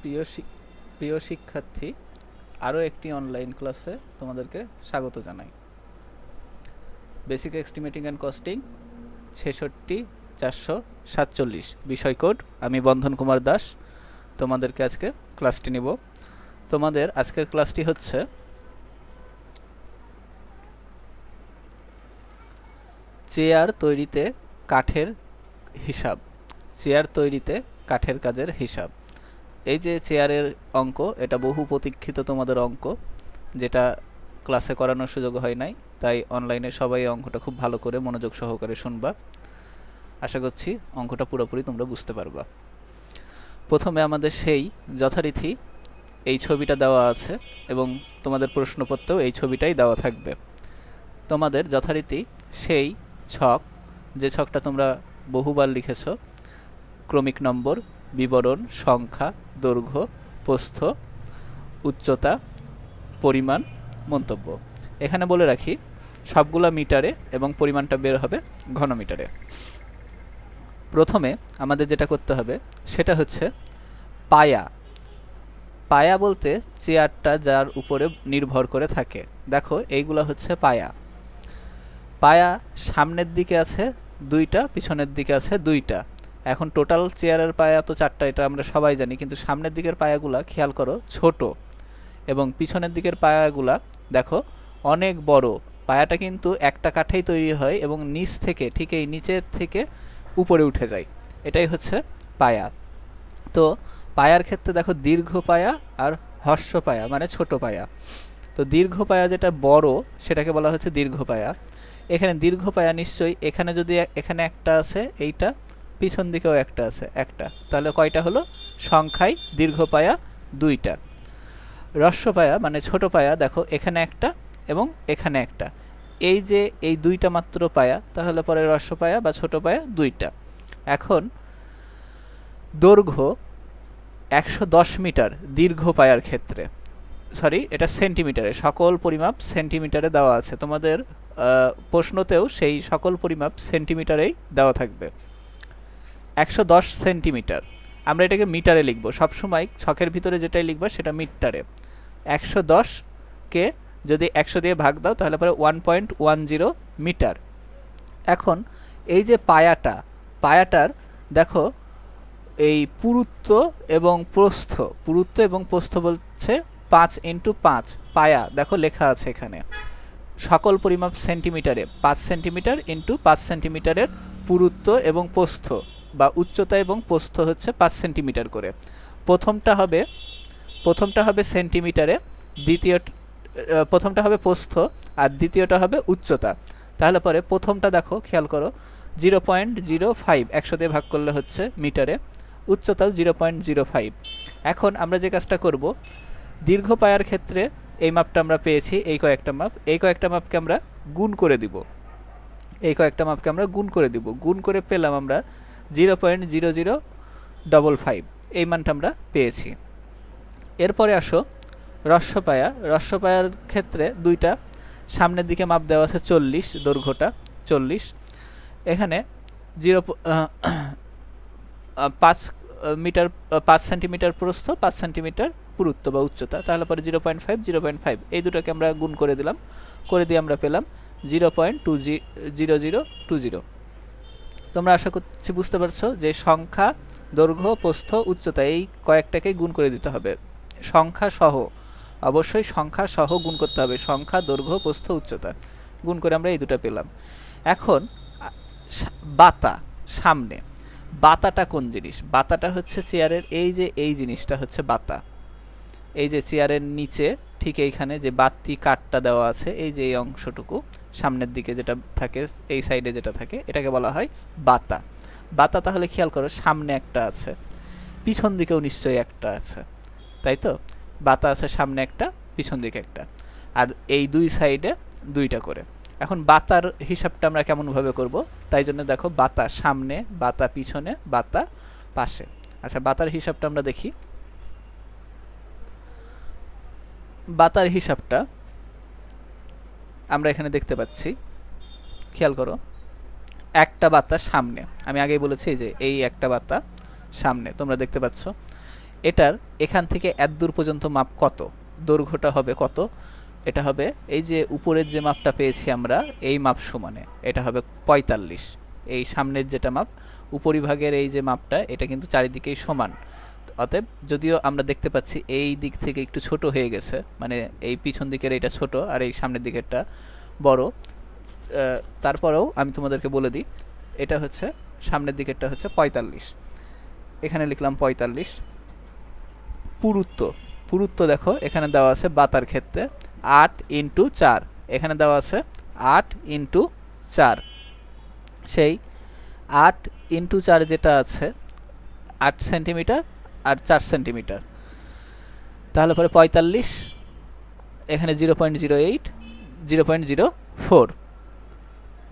প্রিয় প্রিয় শিক্ষার্থী, আরও একটি অনলাইন ক্লাসে তোমাদেরকে স্বাগত জানাই। বেসিক এস্টিমেটিং অ্যান্ড কস্টিং ৬৬/৪৪ বিষয় কোড। আমি বন্ধন কুমার দাস তোমাদেরকে আজকে ক্লাসটি নিব। তোমাদের আজকের ক্লাসটি হচ্ছে চেয়ার তৈরিতে কাঠের হিসাব। চেয়ার তৈরিতে কাঠের কাজের হিসাব। এই যে চেয়ারের অঙ্ক, এটা বহু প্রতীক্ষিত তোমাদের অঙ্ক, যেটা ক্লাসে করানোর সুযোগ হয় নাই, তাই অনলাইনে সবাই অঙ্কটা খুব ভালো করে মনোযোগ সহকারে শুনবা। আশা করছি অঙ্কটা পুরোপুরি তোমরা বুঝতে পারবা। প্রথমে আমাদের সেই যথারীতি এই ছবিটা দেওয়া আছে এবং তোমাদের প্রশ্নপত্রেও এই ছবিটাই দেওয়া থাকবে। তোমাদের যথারীতি সেই ছক, যে ছকটা তোমরা বহুবার লিখেছ, ক্রমিক নম্বর, বিবরণ, সংখ্যা, দৈর্ঘ্য, প্রস্থ, উচ্চতা, পরিমাণ, মন্তব্য। এখানে বলে রাখি সবগুলা মিটারে এবং পরিমাণটা বের হবে ঘনমিটারে। প্রথমে আমাদের যেটা করতে হবে সেটা হচ্ছে পায়া। পায়া বলতে চেয়ারটা যার উপরে নির্ভর করে থাকে। দেখো এইগুলা হচ্ছে পায়া। পায়া সামনের দিকে আছে দুইটা, পিছনের দিকে আছে দুইটা। এখন টোটাল চেয়ারের পায়া তো চারটা, এটা আমরা সবাই জানি, কিন্তু সামনের দিকের পায়াগুলা খেয়াল করো ছোট এবং পিছনের দিকের পায়াগুলা দেখো অনেক বড়। পায়াটা কিন্তু একটা কাঠেই তৈরি হয় এবং নিচ থেকে, ঠিক এই নিচের থেকে উপরে উঠে যায়, এটাই হচ্ছে পায়া। তো পায়ার ক্ষেত্রে দেখো দীর্ঘ পায়া আর হ্রস্ব পায়া মানে ছোট পায়া। তো দীর্ঘ পায়া যেটা বড় সেটাকে বলা হচ্ছে দীর্ঘ পায়া। এখানে দীর্ঘ পায়া নিশ্চয়ই এখানে যদি এখানে একটা আছে, এইটা পিছন দিকেও একটা আছে, একটা, তাহলে কয়টা হলো? সংখ্যায় দীর্ঘ পায়া দুইটা। হ্রস্ব পায়া মানে ছোট পায়া দেখো এখানে একটা এবং এখানে একটা, এই যে এই দুইটা মাত্র পায়া, তাহলে পরে হ্রস্ব পায়া বা ছোট পায়া দুইটা। এখন দৈর্ঘ্য ১১০ মিটার দীর্ঘ পায়ার ক্ষেত্রে, সরি এটা সেন্টিমিটারে, সকল পরিমাপ সেন্টিমিটারে দেওয়া আছে। তোমাদের প্রশ্নতেও সেই সকল পরিমাপ সেন্টিমিটারেই দেওয়া থাকবে। ১১০ সেন্টিমিটার, আমরা এটাকে মিটারে লিখব সবসময়, ছকের ভিতরে যেটাই লিখবা সেটা মিটারে। ১১০কে যদি ১০০ দিয়ে ভাগ দাও তাহলে পরে 1.10 মিটার। এখন এই যে পায়াটার দেখো এই পুরুত্ব এবং প্রস্থ, পুরুত্ব এবং প্রস্থ বলছে 5x5 পায়া, দেখো লেখা আছে এখানে সকল পরিমাপ সেন্টিমিটারে 5 সেন্টিমিটার ইন্টু 5 সেন্টিমিটারের পুরুত্ব এবং প্রস্থ বা উচ্চতা এবং প্রস্থ হচ্ছে 5 সেন্টিমিটার করে। প্রথমটা হবে সেন্টিমিটারে, প্রথমটা হবে প্রস্থ আর দ্বিতীয়টা হবে উচ্চতা। তাহলে পরে প্রথমটা দেখো খেয়াল করো 0.05, ১০০ দিয়ে ভাগ করলে হচ্ছে মিটারে, উচ্চতাও 0.05। এখন আমরা যে কাজটা করব, দীর্ঘ পায়ার ক্ষেত্রে এই মাপটা আমরা পেয়েছি, এই কয়েকটা মাপকে আমরা গুণ করে দিব, গুণ করে পেলাম আমরা 0.0055, এই মানটা আমরা পেয়েছি। এরপরে আসো হ্রস্ব পায়ার ক্ষেত্রে দুইটা, সামনের দিকে মাপ দেওয়া আছে 40, দৈর্ঘ্যটা 40, এখানে 5 সেন্টিমিটার প্রস্থ, 5 সেন্টিমিটার পুরুত্ব বা উচ্চতা, তাহলে পরে 0.5 এই দুটোকে আমরা গুণ করে দিলাম, করে দিয়ে আমরা পেলাম 0.0020। তোমরা আশা করছি বুঝতে পারছো যে সংখ্যা, দৈর্ঘ্য, প্রস্থ, উচ্চতা এই কয়েকটাকে গুণ করে দিতে হবে সংখ্যা সহ, অবশ্যই সংখ্যা সহ গুণ করতে হবে, সংখ্যা, দৈর্ঘ্য, প্রস্থ, উচ্চতা গুণ করে আমরা এই দুটো পেলাম। এখন বাতা, সামনে বাতাটা কোন জিনিস? বাতাটা হচ্ছে চেয়ারের এই জিনিসটা হচ্ছে বাতা। এই যে চেয়ারের নিচে ঠিক এইখানে যে বাতি কাঠটা দেওয়া আছে, এই যে এই অংশটুকু সামনের দিকে যেটা থাকে, এই সাইডে যেটা থাকে, এটাকে বলা হয় বাতা। বাতা তাহলে খেয়াল করো সামনে একটা আছে, পিছন দিকেও নিশ্চয়ই একটা আছে, তাই তো? বাতা আছে সামনে একটা, পিছন দিকে একটা, আর এই দুই সাইডে দুইটা করে। এখন বাতার হিসাবটা আমরা কেমনভাবে করব? তাই জন্য দেখো বাতা সামনে, বাতা পিছনে, বাতা পাশে। আচ্ছা, বাতার হিসাবটা আমরা দেখি। বাতার হিসাবটা আমরা এখানে দেখতে পাচ্ছি, খেয়াল করো একটা বাতা সামনে, আমি আগেই বলেছি যে এই একটা বাতা সামনে, তোমরা দেখতে পাচ্ছ। এটার এখান থেকে এত দূর পর্যন্ত মাপ কত, দৈর্ঘ্যটা হবে কত, এটা হবে এই যে উপরের যে মাপটা পেয়েছি আমরা এই মাপ সমানে, এটা হবে 45। এই সামনের যেটা মাপ উপরিভাগের এই যে মাপটা এটা কিন্তু চারিদিকেই সমান। অতএব যদিও আমরা দেখতে পাচ্ছি এই দিক থেকে একটু ছোট হয়ে গেছে, মানে এই পিছন দিকের এটা ছোট আর এই সামনের দিকেরটা বড়, তারপরেও আমি তোমাদেরকে বলে দিই এটা হচ্ছে সামনের দিকেরটা হচ্ছে 45, এখানে লিখলাম 45। পুরুত্ব, পুরুত্ব দেখো এখানে দেওয়া আছে বাতার ক্ষেত্রে 8x4, এখানে দেওয়া আছে 8x4, সেই 8x4 যেটা আছে 8 সেন্টিমিটার আর 4 সেন্টিমিটার, তাহলে পরে 45, এখানে 0.08, 0.04।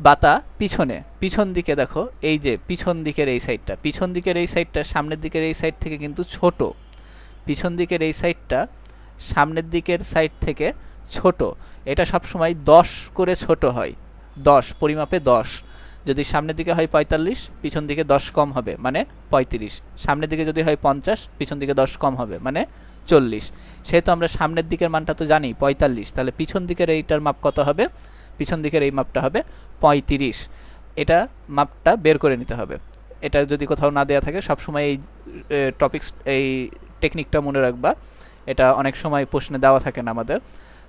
বাতা পিছনে, পিছন দিকে দেখো এই যে পিছন দিকের এই সাইডটা, পিছন দিকের এই সাইডটা সামনের দিকের এই সাইড থেকে কিন্তু ছোট, পিছন দিকের এই সাইডটা সামনের দিকের সাইড থেকে ছোট, এটা সবসময় 10 করে ছোট হয়, 10 পরিমাপে 10। যদি সামনের দিকে হয় 45, পিছন দিকে 10 কম হবে মানে 35, সামনের দিকে যদি হয় 50, পিছন দিকে 10 কম হবে মানে 40। সেহেতু আমরা সামনের দিকের মানটা তো জানি 45, তাহলে পিছন দিকের এইটার মাপ কত হবে, পিছন দিকের এই মাপটা হবে 35। এটা মাপটা বের করে নিতে হবে, এটা যদি কোথাও না দেওয়া থাকে সবসময় এই টপিকস এই টেকনিকটা মনে রাখবা, এটা অনেক সময় প্রশ্নে দেওয়া থাকে না আমাদের,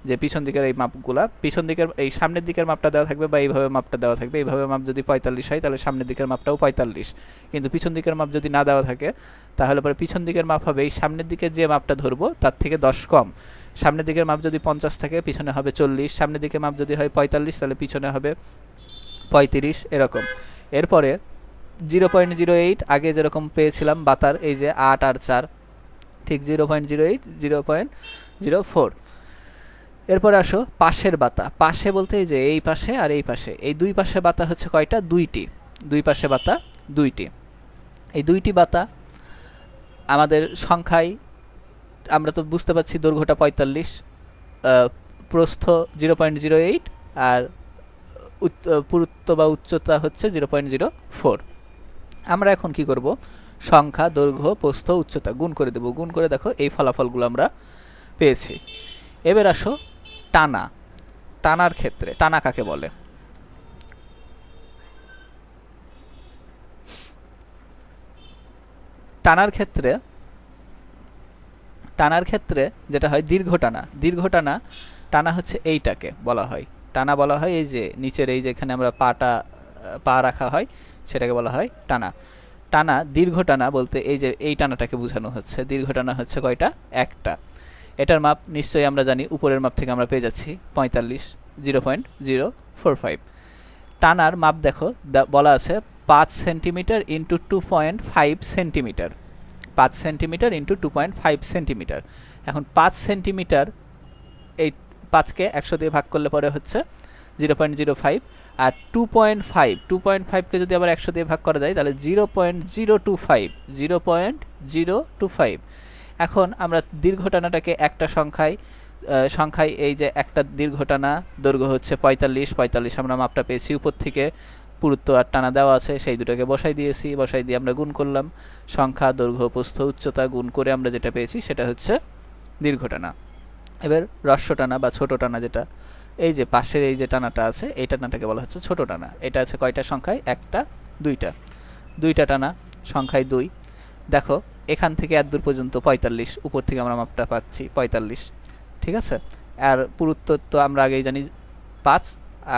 যে পিছন দিকের এই মাপগুলা, পিছন দিকের এই সামনের দিকের মাপটা দেওয়া থাকবে বা এইভাবে মাপটা দেওয়া থাকবে, এইভাবে মাপ যদি 45 হয় তাহলে সামনের দিকের মাপটাও 45, কিন্তু পিছন দিকের মাপ যদি না দেওয়া থাকে তাহলে পরে পিছন দিকের মাপ হবে এই সামনের দিকের যে মাপটা ধরবো তার থেকে 10 কম। সামনের দিকের মাপ যদি 50 থাকে পিছনে হবে 40, সামনের দিকের মাপ যদি হয় 45 তাহলে পিছনে হবে 35, এরকম। এরপরে 0.08 আগে যেরকম পেয়েছিলাম বাতার এই যে 8 আর 4, ঠিক 0.08, 0.04। এরপরে আসো পাশের বাতা, পাশে বলতে এই যে এই পাশে আর এই পাশে, এই দুই পাশে বাতা হচ্ছে কয়টা, দুইটি, দুই পাশে বাতা দুইটি। এই দুইটি বাতা আমাদের সংখ্যায় আমরা তো বুঝতে পারছি দৈর্ঘ্যটা 45, প্রস্থ 0.08 আর পুরুত্ব বা উচ্চতা হচ্ছে 0.04। আমরা এখন কি করব, সংখ্যা দৈর্ঘ্য প্রস্থ উচ্চতা গুণ করে দেব, গুণ করে দেখো এই ফলাফলগুলো আমরা পেয়েছি। এবার আসো টানা, টানার ক্ষেত্রে, টানা কাকে বলে, টানার ক্ষেত্রে, টানার ক্ষেত্রে যেটা হয় দীর্ঘ টানা, দীর্ঘ টানা, টানা হচ্ছে এইটাকে বলা হয় টানা, বলা হয় এই যে নিচের এই যেখানে আমরা পা রাখা হয় সেটাকে বলা হয় টানা। টানা, দীর্ঘ টানা বলতে এই যে এই টানাটাকে বোঝানো হচ্ছে, দীর্ঘ টানা হচ্ছে কয়টা, একটা। এটার মাপ নিশ্চয়ই আমরা জানি, উপরের মাপ থেকে আমরা পেয়ে যাচ্ছি 45, 0.045। টানার মাপ দেখো বলা আছে 5 centimetre into 2.5 centimetre, 5 centimetre into 2.5 centimetre. এখন 5 সেন্টিমিটার, এই 5কে 100 দিয়ে ভাগ করলে পরে হচ্ছে 0.05, আর 2.5কে যদি আবার 100 দিয়ে ভাগ করা যায় তাহলে 0.025, 0.025। এখন আমরা দীর্ঘ টানাটাকে একটা সংখ্যায় এই যে একটা দীর্ঘ টানা দৈর্ঘ্য হচ্ছে 45, আমরা মাপটা পেয়েছি, উপর থেকে পুরুত্ব আর টানা দেওয়া আছে, সেই দুটোকে বসাই দিয়েছি, বসাই দিয়ে আমরা গুণ করলাম, সংখ্যা দৈর্ঘ্য প্রস্থ উচ্চতা গুণ করে আমরা যেটা পেয়েছি সেটা হচ্ছে দীর্ঘ টানা। এবার হ্রস্ব টানা বা ছোট টানা, যেটা এই যে পাশের এই যে টানাটা আছে এই টানাটাকে বলা হচ্ছে ছোট টানা। এটা আছে কয়টা সংখ্যায়, একটা, দুইটা টানা সংখ্যায় 2। দেখো এখান থেকে এত দূর পর্যন্ত 45, উপর থেকে আমরা মাপটা পাচ্ছি 45, ঠিক আছে। আর পুরুত্ব তো আমরা আগেই জানি 5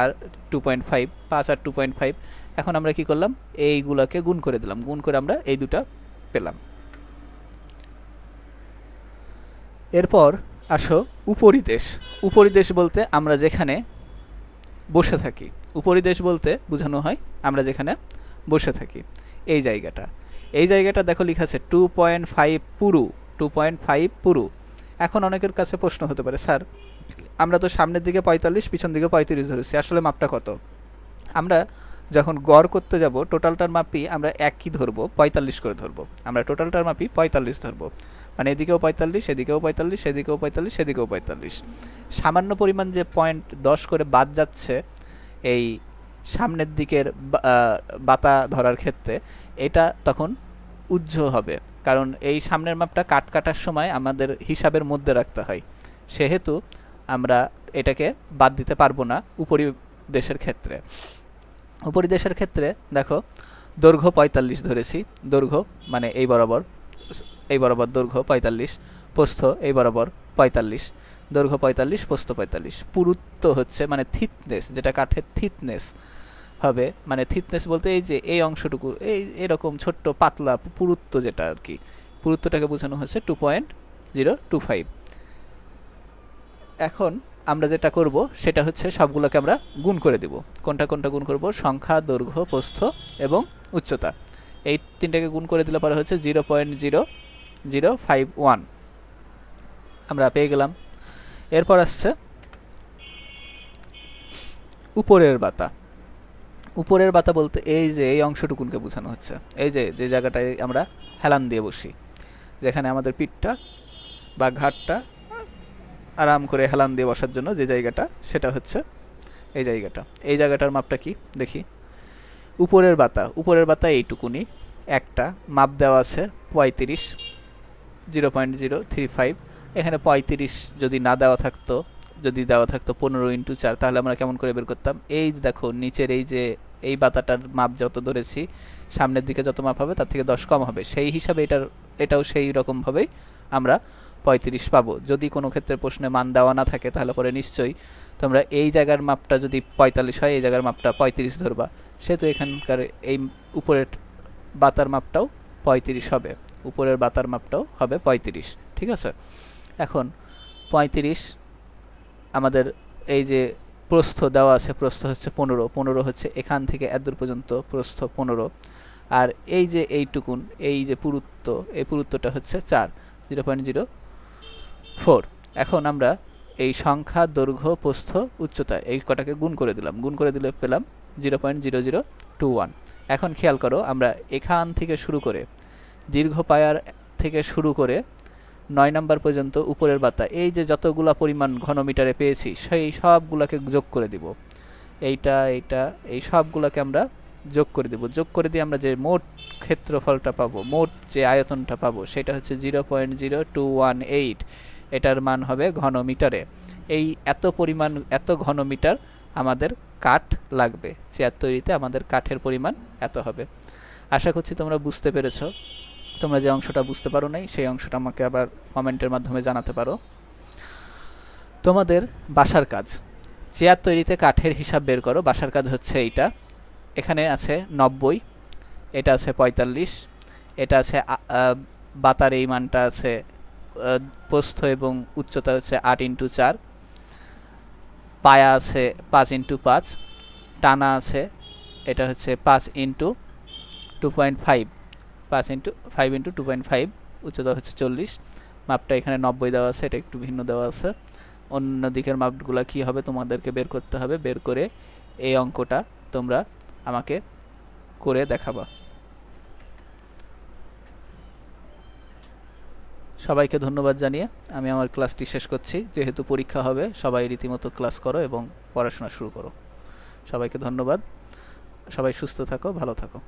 আর 2.5, 5 আর 2.5। এখন আমরা কি করলাম, এইগুলাকে গুণ করে দিলাম, গুণ করে আমরা এই দুটা পেলাম। এরপর আসো উপরিদেশ। উপরিদেশ বলতে আমরা যেখানে বসে থাকি, উপরিদেশ বলতে বোঝানো হয় আমরা যেখানে বসে থাকি, এই জায়গাটা, এই জায়গাটা দেখো লেখা আছে 2.5 পুরু, 2.5 পুরু। এখন অনেকের কাছে প্রশ্ন হতে পারে, স্যার আমরা তো সামনের দিকে 45, পিছন দিকে 35 ধরেছি, আসলে মাপটা কত? আমরা যখন গড় করতে যাব টোটালটার মাপই আমরা একই ধরবো, 45 করে ধরবো, আমরা টোটালটার মাপই 45 ধরবো, মানে এদিকেও 45, এদিকেও 45, সেদিকেও 45, সেদিকেও 45। সামান্য পরিমাণ যে 0.10 করে বাদ যাচ্ছে এই সামনের দিকের বাতা ধরার ক্ষেত্রে, এটা তখন উহ্য হবে, কারণ এই সামনের মাপটা কাটার সময় আমাদের হিসাবের মধ্যে রাখতে হয়, সেহেতু আমরা এটাকে বাদ দিতে পারবো না উপরিদেশের ক্ষেত্রে। উপরিদেশের ক্ষেত্রে দেখো দৈর্ঘ্য 45 ধরেছি, দৈর্ঘ্য মানে এই বরাবর দৈর্ঘ্য 45, প্রস্থ এই বরাবর 45, দৈর্ঘ্য 45, প্রস্থ 45। পুরুত্ব হচ্ছে মানে থিকনেস, যেটা কাঠের থিকনেস হবে, মানে থিকনেস বলতে এই যে এই অংশটুকু, এই এরকম ছোট্ট পাতলা পুরুত্ব, যেটা আর কি পুরুত্বটাকে বোঝানো হচ্ছে 2.025। এখন আমরা যেটা করব সেটা হচ্ছে সবগুলোকে আমরা গুণ করে দিব। কোনটা কোনটা গুণ করব? সংখ্যা, দৈর্ঘ্য, প্রস্থ এবং উচ্চতা, এই তিনটাকে গুণ করে দিলে পরে হচ্ছে 0.0051 আমরা পেয়ে গেলাম। এরপর আসছে উপরের বাতা। উপরের বাতা বলতে এই যে এই অংশটুকুনকে বোঝানো হচ্ছে, এই যে যে জায়গাটায় আমরা হেলান দিয়ে বসি, যেখানে আমাদের পিঠটা বা ঘাটটা আরাম করে হেলান দিয়ে বসার জন্য যে জায়গাটা, সেটা হচ্ছে এই জায়গাটা। এই জায়গাটার মাপটা কি দেখি? উপরের বাতা এইটুকুনি, একটা মাপ দেওয়া আছে 35, 0.035। এখানে 35 যদি না দেওয়া থাকতো, যদি দেওয়া থাকতো 15x4, তাহলে আমরা কেমন করে বের করতাম? এই দেখো নিচের এই যে এই বাতাটার মাপ যত ধরেছি, সামনের দিকে যত মাপ হবে তার থেকে 10 কম হবে, সেই হিসাবে এটাও সেই রকমভাবেই আমরা 35 পাবো। যদি কোনো ক্ষেত্রে প্রশ্নে মান দেওয়া না থাকে তাহলে পরে নিশ্চয়ই তোমরা এই জায়গার মাপটা যদি 45 হয়, এই জায়গার মাপটা 35 ধরবা, সেহেতু এখানকার এই উপরের বাতার মাপটাও 35 হবে, উপরের বাতার মাপটাও হবে 35। ঠিক আছে? এখন 35 আমাদের এই যে প্রস্থ দেওয়া আছে, প্রস্থ হচ্ছে 15 হচ্ছে এখান থেকে এতদূর পর্যন্ত প্রস্থ 15, আর এই যে এইটুকুন এই যে পুরুত্ব, এই পুরুত্বটা হচ্ছে 0.04। এখন আমরা এই সংখ্যা, দৈর্ঘ্য, প্রস্থ, উচ্চতা এই কটাকে গুণ করে দিলাম, গুণ করে দিলে পেলাম 0.0021। এখন খেয়াল করো, আমরা এখান থেকে শুরু করে দীর্ঘ পায়ার থেকে শুরু করে 9 নাম্বার পর্যন্ত উপরের বাতা, এই যে যতগুলা পরিমাণ ঘনমিটারে পেয়েছি সেই সবগুলাকে যোগ করে দিব। এইটা এই সবগুলাকে আমরা যোগ করে দিব। যোগ করে দিয়ে আমরা যে মোট ক্ষেত্রফলটা পাবো, মোট যে আয়তনটা পাবো, সেটা হচ্ছে 0.0218। এটার মান হবে ঘনমিটারে। এই এত পরিমাণ, এত ঘনমিটার আমাদের কাঠ লাগবে, চেয়ার তৈরিতে আমাদের কাঠের পরিমাণ এত হবে। আশা করছি তোমরা বুঝতে পেরেছো। তোমরা যে অংশটা বুঝতে পারো নাই সেই অংশটা আমাকে আবার কমেন্টের মাধ্যমে জানাতে পারো। তোমাদের বাসার কাজ, চেয়ার তৈরিতে কাঠের হিসাব বের করো। বাসার কাজ হচ্ছে এইটা, এখানে আছে 90, এটা আছে 45, এটা আছে বাতার এই মানটা আছে, প্রস্থ এবং উচ্চতা হচ্ছে 8x4, পায়া আছে 5x5, টানা আছে এটা হচ্ছে 5x2.5, 5x2.5, উচ্চতা হচ্ছে 40, মাপটা এখানে 90 দেওয়া আছে, এটা একটু ভিন্ন দেওয়া আছে। অন্য দিকের মাপগুলো কি হবে তোমাদেরকে বের করতে হবে, বের করে এই অঙ্কটা তোমরা আমাকে করে দেখাবা। সবাইকে ধন্যবাদ জানিয়ে আমি আমার ক্লাসটি শেষ করছি। যেহেতু পরীক্ষা হবে, সবাই রীতিমতো ক্লাস করো এবং পড়াশোনা শুরু করো। সবাইকে ধন্যবাদ, সবাই সুস্থ থাকো, ভালো থাকো।